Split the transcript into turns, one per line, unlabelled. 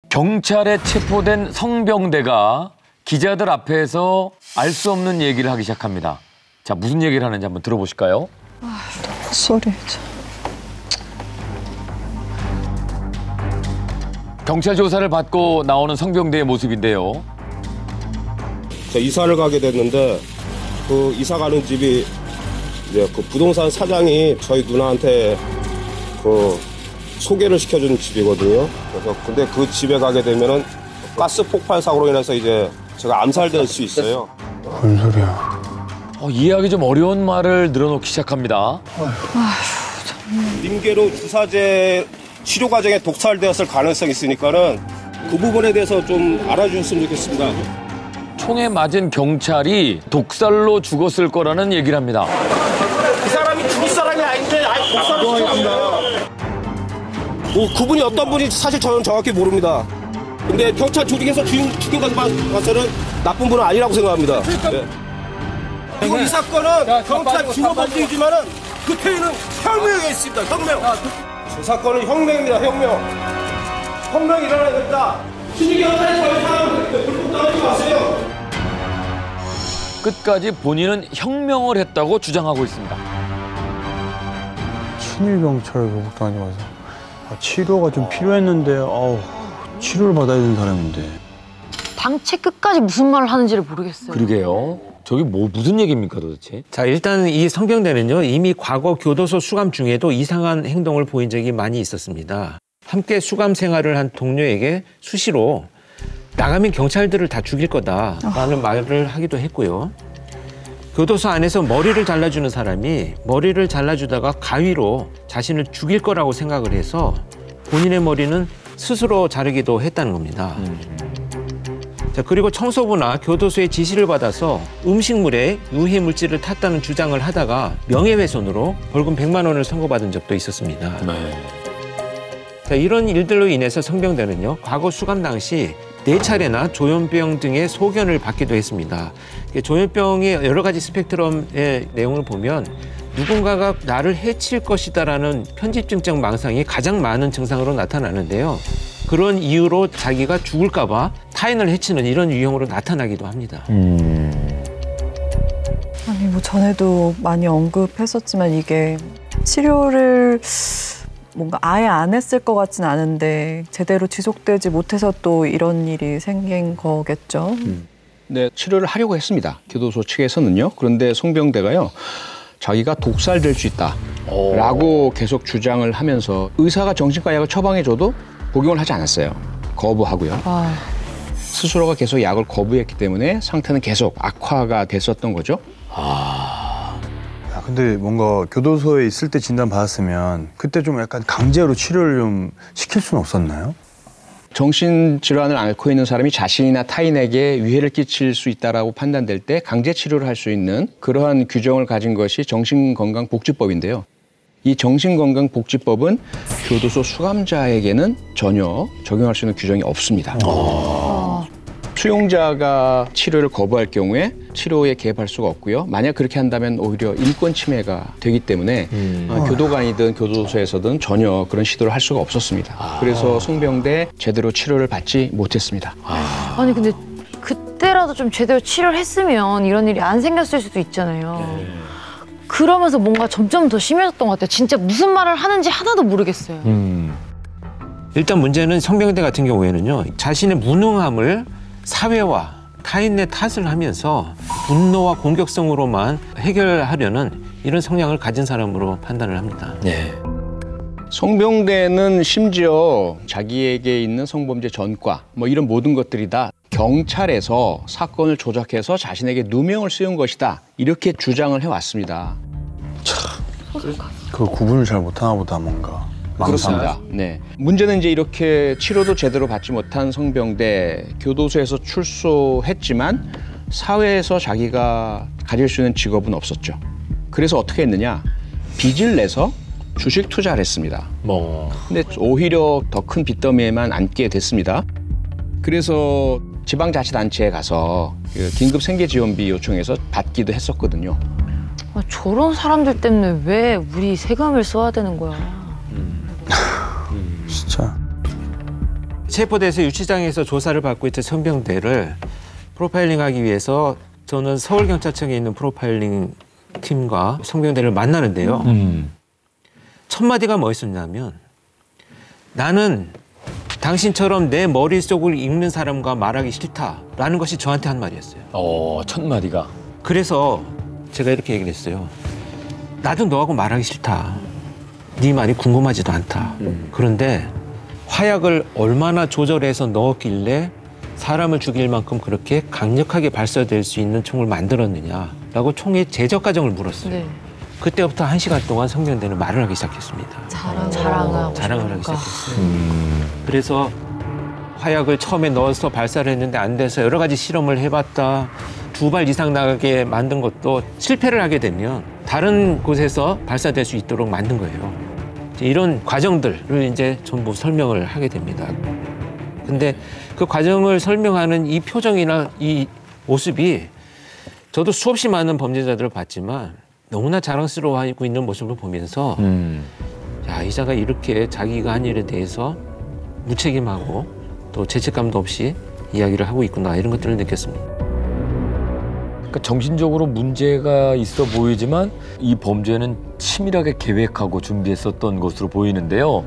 경찰에 체포된 성병대가 기자들 앞에서 알 수 없는 얘기를 하기 시작합니다. 자, 무슨 얘기를 하는지 한번 들어보실까요?
소리.
경찰 조사를 받고 나오는 성병대의 모습인데요.
제가 이사를 가게 됐는데 그 이사 가는 집이 이제 그 부동산 사장이 저희 누나한테 그 소개를 시켜준 집이거든요. 그래서 근데 그 집에 가게 되면은 가스 폭발 사고로 인해서 이제 제가 암살될 수 있어요.
뭔 소리야?
이해하기 좀 어려운 말을 늘어놓기 시작합니다.
림계로 주사제 치료 과정에 독살되었을 가능성이 있으니까는 그 부분에 대해서 좀 알아주셨으면 좋겠습니다.
총에 맞은 경찰이 독살로 죽었을 거라는 얘기를 합니다.
그 사람이 죽을 사람이 아닌데 독살로 죽었습니다. 그분이 어떤 분인지 사실 저는 정확히 모릅니다. 근데 경찰 조직에서 죽인 것을 봐서는 나쁜 분은 아니라고 생각합니다. 네. 그리고 이 사건은 경찰 주모범죄이지만은 그 태위는 혁명에 있습니다. 혁명. 이 사건은 혁명입니다. 혁명. 혁명이 일어나야 된다. 신이 경찰이 저희 사람 불법 당하지 마세요.
끝까지 본인은 혁명을 했다고 주장하고 있습니다.
친일 경찰 보복당하지 마세요. 치료가 좀 필요했는데 치료를 받아야 되는 사람인데.
당최 끝까지 무슨 말을 하는지를 모르겠어요.
그러게요. 저게 무슨 얘기입니까 도대체?
자, 일단 이 성병대는요, 이미 과거 교도소 수감 중에도 이상한 행동을 보인 적이 많이 있었습니다. 함께 수감 생활을 한 동료에게 수시로 나가면 경찰들을 다 죽일 거다라는 말을 하기도 했고요. 교도소 안에서 머리를 잘라주는 사람이 머리를 잘라주다가 가위로 자신을 죽일 거라고 생각을 해서 본인의 머리는 스스로 자르기도 했다는 겁니다. 자, 그리고 청소부나 교도소의 지시를 받아서 음식물에 유해 물질을 탔다는 주장을 하다가 명예훼손으로 벌금 100만 원을 선고받은 적도 있었습니다. 자, 이런 일들로 인해서 성병대는요, 과거 수감 당시 4차례나 조현병 등의 소견을 받기도 했습니다. 조현병의 여러 가지 스펙트럼의 내용을 보면 누군가가 나를 해칠 것이다라는 편집증적 망상이 가장 많은 증상으로 나타나는데요. 그런 이유로 자기가 죽을까 봐 타인을 해치는 이런 유형으로 나타나기도 합니다.
아니 뭐 전에도 많이 언급했었지만 이게 치료를 뭔가 아예 안 했을 것 같진 않은데 제대로 지속되지 못해서 또 이런 일이 생긴 거겠죠.
네, 치료를 하려고 했습니다. 교도소 측에서는요. 그런데 송병대가요, 자기가 독살될 수 있다라고 계속 주장을 하면서 의사가 정신과 약을 처방해줘도 복용을 하지 않았어요. 거부하고요. 스스로가 계속 약을 거부했기 때문에 상태는 계속 악화가 됐었던 거죠.
근데 뭔가 교도소에 있을 때 진단 받았으면 그때 좀 약간 강제로 치료를 좀 시킬 수는 없었나요?
정신질환을 앓고 있는 사람이 자신이나 타인에게 위해를 끼칠 수 있다라고 판단될 때 강제 치료를 할 수 있는 그러한 규정을 가진 것이 정신건강복지법인데요. 이 정신건강복지법은 교도소 수감자에게는 전혀 적용할 수 있는 규정이 없습니다. 수용자가 치료를 거부할 경우에 치료에 개입할 수가 없고요. 만약 그렇게 한다면 오히려 인권 침해가 되기 때문에 교도관이든 교도소에서든 전혀 그런 시도를 할 수가 없었습니다. 그래서 송병대 제대로 치료를 받지 못했습니다.
아니 근데 그때라도 좀 제대로 치료를 했으면 이런 일이 안 생겼을 수도 있잖아요. 그러면서 뭔가 점점 더 심해졌던 것 같아요. 진짜 무슨 말을 하는지 하나도 모르겠어요.
일단 문제는 성병대 같은 경우에는요, 자신의 무능함을 사회와 타인의 탓을 하면서 분노와 공격성으로만 해결하려는 이런 성향을 가진 사람으로 판단을 합니다.
네.
송병대는 심지어 자기에게 있는 성범죄 전과 뭐 이런 모든 것들이 다 경찰에서 사건을 조작해서 자신에게 누명을 씌운 것이다. 이렇게 주장을 해왔습니다.
그 구분을 잘 못하나 보다 뭔가.
그렇습니다. 네. 문제는 이제 이렇게 치료도 제대로 받지 못한 성병대, 교도소에서 출소했지만 사회에서 자기가 가질 수 있는 직업은 없었죠. 그래서 어떻게 했느냐? 빚을 내서 주식 투자를 했습니다. 근데 오히려 더 큰 빚더미에만 앉게 됐습니다. 그래서 지방자치단체에 가서 긴급 생계지원비 요청해서 받기도 했었거든요.
저런 사람들 때문에 왜 우리 세금을 써야 되는 거야?
진짜.
체포돼서 유치장에서 조사를 받고 있던 성병대를 프로파일링하기 위해서 저는 서울경찰청에 있는 프로파일링 팀과 성병대를 만나는데요. 첫 마디가 뭐였었냐면 나는 당신처럼 내 머릿속을 읽는 사람과 말하기 싫다라는 것이 저한테 한 말이었어요.
첫 마디가.
그래서 제가 이렇게 얘기를 했어요. 나도 너하고 말하기 싫다. 네 말이 궁금하지도 않다. 그런데 화약을 얼마나 조절해서 넣었길래 사람을 죽일 만큼 그렇게 강력하게 발사될 수 있는 총을 만들었느냐라고 총의 제작 과정을 물었어요.
네.
그때부터 1시간 동안 성병대는 말을 하기 시작했습니다. 자랑을 하기 시작했어요. 그래서 화약을 처음에 넣어서 발사를 했는데 안 돼서 여러 가지 실험을 해봤다. 2발 이상 나가게 만든 것도 실패를 하게 되면 다른 곳에서 발사될 수 있도록 만든 거예요. 이런 과정들을 이제 전부 설명을 하게 됩니다. 근데 그 과정을 설명하는 이 표정이나 이 모습이 저도 수없이 많은 범죄자들을 봤지만 너무나 자랑스러워하고 있는 모습을 보면서 야, 이 자가 이렇게 자기가 한 일에 대해서 무책임하고 또 죄책감도 없이 이야기를 하고 있구나 이런 것들을 느꼈습니다.
그러니까 정신적으로 문제가 있어 보이지만 이 범죄는 치밀하게 계획하고 준비했었던 것으로 보이는데요.